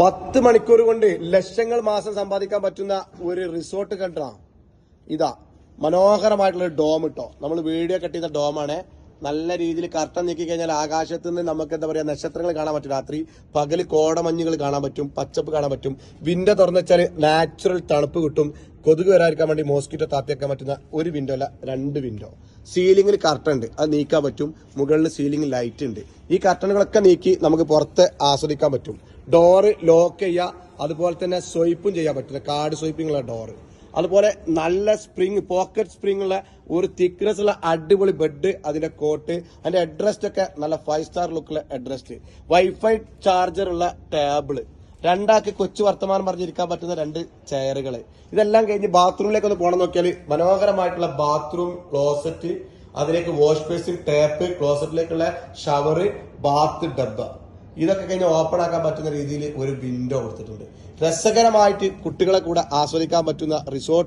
10 മണിക്കൂർ കൊണ്ട് ലക്ഷങ്ങൾ മാസം സമ്പാദിക്കാൻ പറ്റുന്ന ഒരു റിസോർട്ട് കണ്ടാ ഇതാ മനോഹരമായിട്ടുള്ള ഡോം ഇട്ടോ. നമ്മൾ വീഡിയോ കട്ട് ചെയ്ത ഡോമാണ്. നല്ല രീതിയിൽ കർട്ടൻ നീക്കി കഴിഞ്ഞാൽ ആകാശത്ത് നിന്ന് നമുക്ക് എന്താ പറയാ നക്ഷത്രങ്ങൾ കാണാൻ പറ്റും. രാത്രി പകല് കോടമഞ്ഞുകൾ കാണാൻ പറ്റും, പച്ചപ്പ് കാണാൻ പറ്റും. വിൻഡോ തുറന്നു വെച്ചാൽ നാച്ചുറൽ തണുപ്പ് കിട്ടും. കൊതുക് വരാതിരിക്കാൻ വേണ്ടി മോസ്കിറ്റോ താത്തിയാക്കാൻ പറ്റുന്ന ഒരു വിൻഡോ അല്ല 2 വിൻഡോ. സീലിംഗിൽ കർട്ടൻ ഉണ്ട്, അത് നീക്കാൻ പറ്റും. മുകളിൽ സീലിംഗ് ലൈറ്റ് ഉണ്ട്. ഈ കർട്ടനുകളൊക്കെ നീക്കി നമുക്ക് പുറത്ത് ആസ്വദിക്കാൻ പറ്റും. ഡോറ് ലോക്ക് ചെയ്യുക, അതുപോലെ തന്നെ സ്വൈപ്പും ചെയ്യാൻ പറ്റുന്ന കാർഡ് സ്വൈപ്പിംഗ് ഡോറ്. അതുപോലെ നല്ല സ്പ്രിങ്, പോക്കറ്റ് സ്പ്രിങ് ഉള്ള ഒരു തിക്നെസ് ഉള്ള അടിപൊളി ബെഡ്, അതിന്റെ കോട്ട്, അതിന്റെ ഹെഡ്റെസ്റ്റ് ഒക്കെ നല്ല 5 സ്റ്റാർ ലുക്കുള്ള ഹെഡ്റെസ്റ്റ്, വൈഫൈ ചാർജർ ഉള്ള ടേബിള്, 2 ആൾക്ക് കൊച്ചു വർത്തമാനം പറഞ്ഞിരിക്കാൻ പറ്റുന്ന 2 ചെയറുകള്. ഇതെല്ലാം കഴിഞ്ഞ് ബാത്റൂമിലേക്ക് ഒന്ന് പോകണം നോക്കിയാൽ മനോഹരമായിട്ടുള്ള ബാത്റൂം, ക്ലോസറ്റ്, അതിലേക്ക് വാഷ് ബേസിൻ, ടാപ്പ്, ക്ലോസറ്റിലേക്കുള്ള ഷവറ്, ബാത്ത് ഡബ്ബ. ഇതൊക്കെ കഴിഞ്ഞ് ഓപ്പൺ ആക്കാൻ പറ്റുന്ന രീതിയിൽ ഒരു വിൻഡോ കൊടുത്തിട്ടുണ്ട്. രസകരമായിട്ട് കുട്ടികളെ കൂടെ ആസ്വദിക്കാൻ പറ്റുന്ന റിസോർട്ട്